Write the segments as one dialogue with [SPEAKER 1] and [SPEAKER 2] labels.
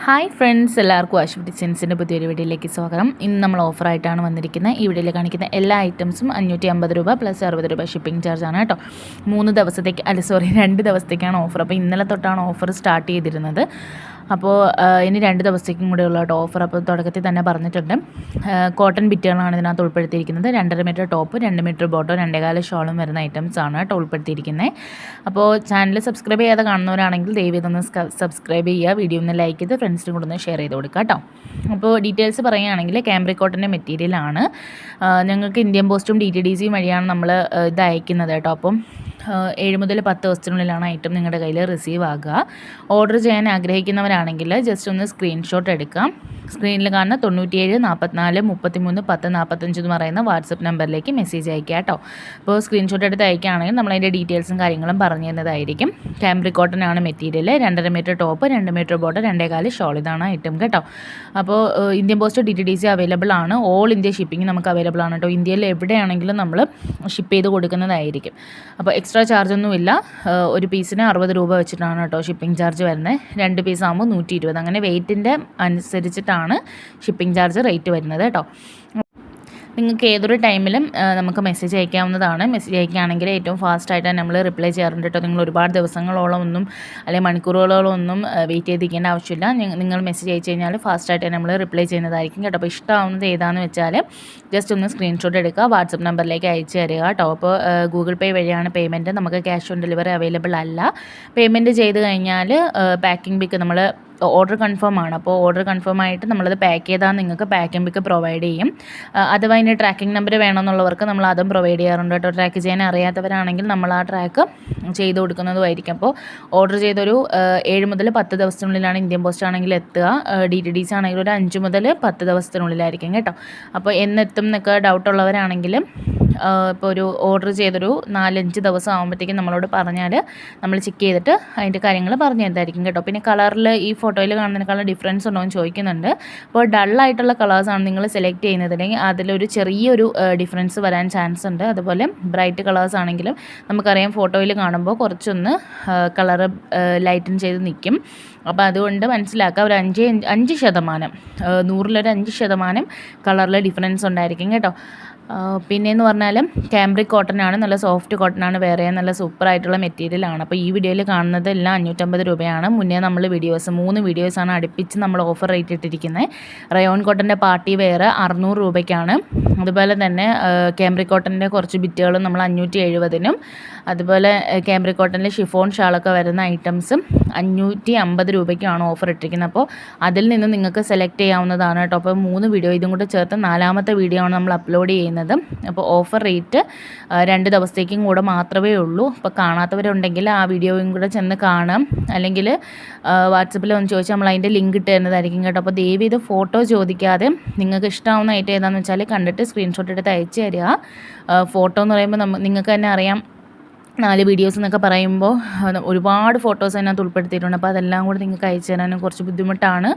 [SPEAKER 1] Hi friends, എല്ലാവർക്കും ആശുപത്രി ഡിസൈൻസിൻ്റെ പുതിയൊരു വീഡിയോയിലേക്ക് സ്വാഗതം. ഇന്ന് നമ്മൾ ഓഫറായിട്ടാണ് വന്നിരിക്കുന്നത്. ഈ വീഡിയോയിൽ കാണിക്കുന്ന എല്ലാ ഐറ്റംസും 550 രൂപ പ്ലസ് 60 രൂപ ഷിപ്പിംഗ് ചാർജാണ് കേട്ടോ. 2 ദിവസത്തേക്കാണ് ഓഫർ. അപ്പോൾ ഇന്നലെ തൊട്ടാണ് ഓഫർ സ്റ്റാർട്ട് ചെയ്തിരുന്നത്. അപ്പോൾ ഇനി 2 ദിവസത്തേക്കും കൂടെ ഉള്ള ഓഫർ. അപ്പോൾ തുടക്കത്തിൽ തന്നെ പറഞ്ഞിട്ടുണ്ട്. കോട്ടൺ ബിറ്റുകളാണ് ഇതിനകത്ത് ഉൾപ്പെടുത്തിയിരിക്കുന്നത്. 2.5 മീറ്റർ ടോപ്പ്, 2 മീറ്റർ ബോട്ടോ, 2.25 ഷോളും വരുന്ന ഐറ്റംസ് ആണ് കേട്ടോ ഉൾപ്പെടുത്തിയിരിക്കുന്നത്. അപ്പോൾ ചാനൽ സബ്സ്ക്രൈബ് ചെയ്യാതെ കാണുന്നവരാണെങ്കിൽ ദയവ് ഇതൊന്ന് സബ്സ്ക്രൈബ് ചെയ്യുക, വീഡിയോ ഒന്ന് ലൈക്ക് ചെയ്ത് ഫ്രണ്ട്സിനും കൂടെ ഒന്ന് ഷെയർ ചെയ്ത് കൊടുക്കുക കേട്ടോ. അപ്പോൾ ഡീറ്റെയിൽസ് പറയുകയാണെങ്കിൽ കാംബ്രിക് കോട്ടൻ്റെ മെറ്റീരിയലാണ്. ഞങ്ങൾക്ക് ഇന്ത്യൻ പോസ്റ്റും DTDC വഴിയാണ് നമ്മൾ ഇത് അയക്കുന്നത് കേട്ടോ. അപ്പം 7 മുതൽ 10 ദിവസത്തിനുള്ളിലാണ് ഐറ്റം നിങ്ങളുടെ കയ്യിൽ റിസീവ് ആകുക. ഓർഡർ ചെയ്യാൻ ആഗ്രഹിക്കുന്നവരാണെങ്കിൽ ജസ്റ്റ് ഒന്ന് സ്ക്രീൻഷോട്ട് എടുക്കാം. സ്ക്രീനിൽ കാണുന്ന 97 44 33 10 45 എന്ന് പറയുന്ന വാട്സപ്പ് നമ്പറിലേക്ക് മെസ്സേജ് അയക്കുക കേട്ടോ. അപ്പോൾ സ്ക്രീൻഷോട്ട് എടുത്ത് അയക്കുകയാണെങ്കിൽ നമ്മളതിൻ്റെ ഡീറ്റെയിൽസും കാര്യങ്ങളും പറഞ്ഞു തരുന്നതായിരിക്കും. കാംബ്രിക് കോട്ടൺ ആണ് മെറ്റീരിയൽ. 2.5 മീറ്റർ ടോപ്പ്, 2 മീറ്റർ ബോട്ടോ, 2.25 ഷോൾ, ഇതാണ് ഐറ്റം കേട്ടോ. അപ്പോൾ ഇന്ത്യൻ പോസ്റ്റ് DTDC അവൈലബിൾ ആണ്. ഓൾ ഇന്ത്യ ഷിപ്പിംഗ് നമുക്ക് അവൈലബിൾ ആണ് കേട്ടോ. ഇന്ത്യയിൽ എവിടെയാണെങ്കിലും നമ്മൾ ഷിപ്പ് ചെയ്ത് കൊടുക്കുന്നതായിരിക്കും. അപ്പോൾ എക്സ്ട്രാ ചാർജൊന്നുമില്ല. ഒരു പീസിന് 60 രൂപ വെച്ചിട്ടാണ് കേട്ടോ ഷിപ്പിംഗ് ചാർജ് വരുന്നത്. 2 പീസ് ആകുമ്പോൾ 120. അങ്ങനെ വെയ്റ്റിൻ്റെ അനുസരിച്ചിട്ടാണ് ഷിപ്പിംഗ് ചാർജ് റേറ്റ് വരുന്നത് കേട്ടോ. നിങ്ങൾക്ക് ഏതൊരു ടൈമിലും നമുക്ക് മെസ്സേജ് അയക്കാവുന്നതാണ്. മെസ്സേജ് അയക്കുകയാണെങ്കിൽ ഏറ്റവും ഫാസ്റ്റായിട്ട് നമ്മൾ റിപ്ലൈ ചെയ്യാറുണ്ട് കേട്ടോ. നിങ്ങൾ ഒരുപാട് ദിവസങ്ങളോളം ഒന്നും അല്ലെങ്കിൽ മണിക്കൂറുകളോളം ഒന്നും വെയിറ്റ് ചെയ്തിരിക്കേണ്ട ആവശ്യമില്ല. നിങ്ങൾ മെസ്സേജ് അയച്ചു കഴിഞ്ഞാൽ ഫാസ്റ്റായിട്ട് നമ്മൾ റിപ്ലൈ ചെയ്യുന്നതായിരിക്കും കേട്ടോ. അപ്പോൾ ഇഷ്ടമാവുന്നത് ഏതാണെന്ന് വെച്ചാൽ ജസ്റ്റ് ഒന്ന് സ്ക്രീൻഷോട്ട് എടുക്കുക, വാട്സപ്പ് നമ്പറിലേക്ക് അയച്ചു തരിക കേട്ടോ. അപ്പോൾ ഗൂഗിൾ പേ വഴിയാണ് പേയ്മെൻറ്റ്. നമുക്ക് ക്യാഷ് ഓൺ ഡെലിവറി അവൈലബിൾ അല്ല. പേയ്മെൻറ്റ് ചെയ്ത് കഴിഞ്ഞാൽ പാക്കിംഗ് ബിക്ക് നമ്മൾ ഓർഡർ കൺഫേം ആണ്. അപ്പോൾ ഓർഡർ കൺഫേം ആയിട്ട് നമ്മളത് പാക്ക് ചെയ്താൽ നിങ്ങൾക്ക് പാക്കിംഗ് ബിക്ക് പ്രൊവൈഡ് ചെയ്യും. അഥവാ അതിൻ്റെ ട്രാക്കിംഗ് നമ്പർ വേണമെന്നുള്ളവർക്ക് നമ്മൾ അതും പ്രൊവൈഡ് ചെയ്യാറുണ്ട് കേട്ടോ. ട്രാക്ക് ചെയ്യാൻ അറിയാത്തവരാണെങ്കിൽ നമ്മൾ ആ ട്രാക്ക് ചെയ്ത് കൊടുക്കുന്നതുമായിരിക്കും. അപ്പോൾ ഓർഡർ ചെയ്തൊരു 7 മുതൽ 10 ദിവസത്തിനുള്ളിലാണ് ഇന്ത്യൻ പോസ്റ്റ് ആണെങ്കിൽ എത്തുക. DTDC ആണെങ്കിൽ ഒരു 5 മുതൽ 10 ദിവസത്തിനുള്ളിലായിരിക്കും കേട്ടോ. അപ്പോൾ എന്നെത്തും എന്നൊക്കെ ഡൗട്ടുള്ളവരാണെങ്കിൽ ഇപ്പോൾ ഒരു ഓർഡർ ചെയ്തൊരു 4-5 ദിവസം ആകുമ്പോഴത്തേക്കും നമ്മളോട് പറഞ്ഞാൽ നമ്മൾ ചെക്ക് ചെയ്തിട്ട് അതിൻ്റെ കാര്യങ്ങൾ പറഞ്ഞു തരുന്നതായിരിക്കും കേട്ടോ. പിന്നെ കളറിൽ ഈ ഫോട്ടോയിൽ കാണുന്നതിനേക്കാളും ഡിഫറൻസ് ഉണ്ടോ എന്ന് ചോദിക്കുന്നുണ്ട്. അപ്പോൾ ഡള്ളായിട്ടുള്ള കളേഴ്സാണ് നിങ്ങൾ സെലക്ട് ചെയ്യുന്നതെങ്കിൽ അതിലൊരു ചെറിയൊരു ഡിഫറൻസ് വരാൻ ചാൻസ് ഉണ്ട്. അതുപോലെ ബ്രൈറ്റ് കളേഴ്സ് ആണെങ്കിലും നമുക്കറിയാം ഫോട്ടോയിൽ കാണുമ്പോൾ കുറച്ചൊന്ന് കളറ് ലൈറ്റൻ ചെയ്ത് നിൽക്കും. അപ്പോൾ അതുകൊണ്ട് മനസ്സിലാക്കുക, ഒരു 5% 100-ൽ 5% കളറിൽ ഡിഫറൻസ് ഉണ്ടായിരിക്കും കേട്ടോ. പിന്നെയെന്ന് പറഞ്ഞാൽ കാംബ്രിക് കോട്ടൺ ആണ്, നല്ല സോഫ്റ്റ് കോട്ടൺ ആണ്, വേറെ നല്ല സൂപ്പറായിട്ടുള്ള മെറ്റീരിയലാണ്. അപ്പോൾ ഈ വീഡിയോയിൽ കാണുന്നത് എല്ലാം 550 രൂപയാണ്. മുന്നേ നമ്മൾ 3 വീഡിയോസാണ് അടുപ്പിച്ച് നമ്മൾ ഓഫർ റേറ്റ് ഇട്ടിരിക്കുന്നത്. റയോൺ കോട്ടൻ്റെ പാർട്ടി വെയർ 600 രൂപയ്ക്കാണ്. അതുപോലെ തന്നെ കാംബ്രിക് കോട്ടൻ്റെ കുറച്ച് ബിറ്റുകളും നമ്മൾ 570-നും, അതുപോലെ കാംബ്രിക് കോട്ടനിൽ ഷിഫോൺ ഷാളൊക്കെ വരുന്ന ഐറ്റംസും 550 രൂപയ്ക്കാണ് ഓഫർ ഇട്ടിരിക്കുന്നത്. അപ്പോൾ അതിൽ നിന്ന് നിങ്ങൾക്ക് സെലക്ട് ചെയ്യാവുന്നതാണ് കേട്ടോ. അപ്പോൾ 3 വീഡിയോ ഇതും കൂടെ ചേർത്ത് 4ാമത്തെ വീഡിയോ ആണ് നമ്മൾ അപ്ലോഡ് ചെയ്യുന്നത്. അപ്പോൾ ഓഫർ റേറ്റ് 2 ദിവസത്തേക്കും കൂടെ മാത്രമേ ഉള്ളൂ. അപ്പോൾ കാണാത്തവരുണ്ടെങ്കിൽ ആ വീഡിയോയും കൂടെ ചെന്ന് കാണാം, അല്ലെങ്കിൽ വാട്സപ്പിൽ വന്ന് ചോദിച്ചാൽ നമ്മൾ അതിൻ്റെ ലിങ്ക് ഇട്ട് തരുന്നതായിരിക്കും കേട്ടോ. അപ്പോൾ ദയവ് ഇത് ഫോട്ടോ ചോദിക്കാതെ നിങ്ങൾക്ക് ഇഷ്ടമാവുന്ന ഐറ്റം ഏതാണെന്ന് വെച്ചാൽ കണ്ടിട്ട് സ്ക്രീൻഷോട്ട് എടുത്ത് അയച്ചു തരിക. ഫോട്ടോ എന്ന് പറയുമ്പോൾ നിങ്ങൾക്ക് തന്നെ അറിയാം, 4 വീഡിയോസ് എന്നൊക്കെ പറയുമ്പോൾ ഒരുപാട് ഫോട്ടോസ് അതിനകത്ത് ഉൾപ്പെടുത്തിയിട്ടുണ്ട്. അപ്പോൾ അതെല്ലാം കൂടെ നിങ്ങൾക്ക് അയച്ചു തരാനും കുറച്ച് ബുദ്ധിമുട്ടാണ്.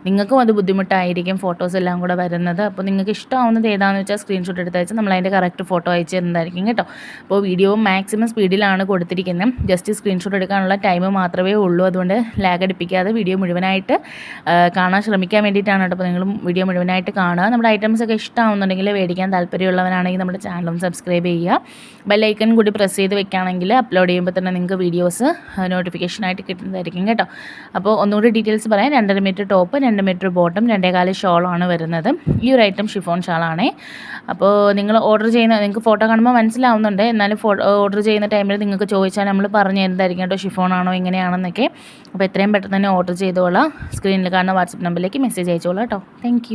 [SPEAKER 1] നിങ്ങൾക്കും അത് ബുദ്ധിമുട്ടായിരിക്കും ഫോട്ടോസ് എല്ലാം കൂടെ വരുന്നത്. അപ്പോൾ നിങ്ങൾക്ക് ഇഷ്ടമാവുന്നത് ഏതാണെന്ന് വെച്ചാൽ സ്ക്രീൻഷോട്ട് എടുത്ത് അയച്ചാൽ നമ്മൾ അതിൻ്റെ കറക്റ്റ് ഫോട്ടോ അയച്ചു തരുന്നതായിരിക്കും കേട്ടോ. അപ്പോൾ വീഡിയോ മാക്സിമം സ്പീഡിലാണ് കൊടുത്തിരിക്കുന്നത്. ജസ്റ്റ് സ്ക്രീൻഷോട്ട് എടുക്കാനുള്ള ടൈം മാത്രമേ ഉള്ളൂ. അതുകൊണ്ട് ലാഗ് അടിപ്പിക്കാതെ വീഡിയോ മുഴുവനായിട്ട് കാണാൻ ശ്രമിക്കാൻ വേണ്ടിയിട്ടാണ് കേട്ടോ. അപ്പോൾ നിങ്ങൾ വീഡിയോ മുഴുവനായിട്ട് കാണുക. നമ്മുടെ ഐറ്റംസ് ഒക്കെ ഇഷ്ടമാവുന്നുണ്ടെങ്കിൽ മേടിക്കാൻ താല്പര്യമുള്ളവരാണെങ്കിൽ നമ്മുടെ ചാനലും സബ്സ്ക്രൈബ് ചെയ്യുക. ബെല്ലൈക്കൺ കൂടി പ്രസ് ചെയ്ത് വെക്കുകയാണെങ്കിൽ അപ്ലോഡ് ചെയ്യുമ്പോൾ തന്നെ നിങ്ങൾക്ക് വീഡിയോസ് നോട്ടിഫിക്കേഷനായിട്ട് കിട്ടുന്നതായിരിക്കും കേട്ടോ. അപ്പോൾ ഒന്നുകൂടി ഡീറ്റെയിൽസ് പറയാം. 2.5 മീറ്റർ ടോപ്പ്, 2 മീറ്റർ ബോട്ടം, 2.25 ഷോളാണ് വരുന്നത്. ഈ ഒരു ഐറ്റം ഷിഫോൺ ഷാളാണേ. അപ്പോൾ നിങ്ങൾ ഓർഡർ ചെയ്യുന്ന നിങ്ങൾക്ക് ഫോട്ടോ കാണുമ്പോൾ മനസ്സിലാവുന്നുണ്ട്. എന്നാലും ഓർഡർ ചെയ്യുന്ന ടൈമിൽ നിങ്ങൾക്ക് ചോദിച്ചാൽ നമ്മൾ പറഞ്ഞു തരുന്നതായിരിക്കും കേട്ടോ, ഷിഫോൺ ആണോ എങ്ങനെയാണെന്നൊക്കെ. അപ്പോൾ എത്രയും പെട്ടെന്ന് തന്നെ ഓർഡർ ചെയ്തോളാം. സ്ക്രീനിൽ കാണുന്ന വാട്സപ്പ് നമ്പറിലേക്ക് മെസ്സേജ് അയച്ചോളാം കേട്ടോ. താങ്ക്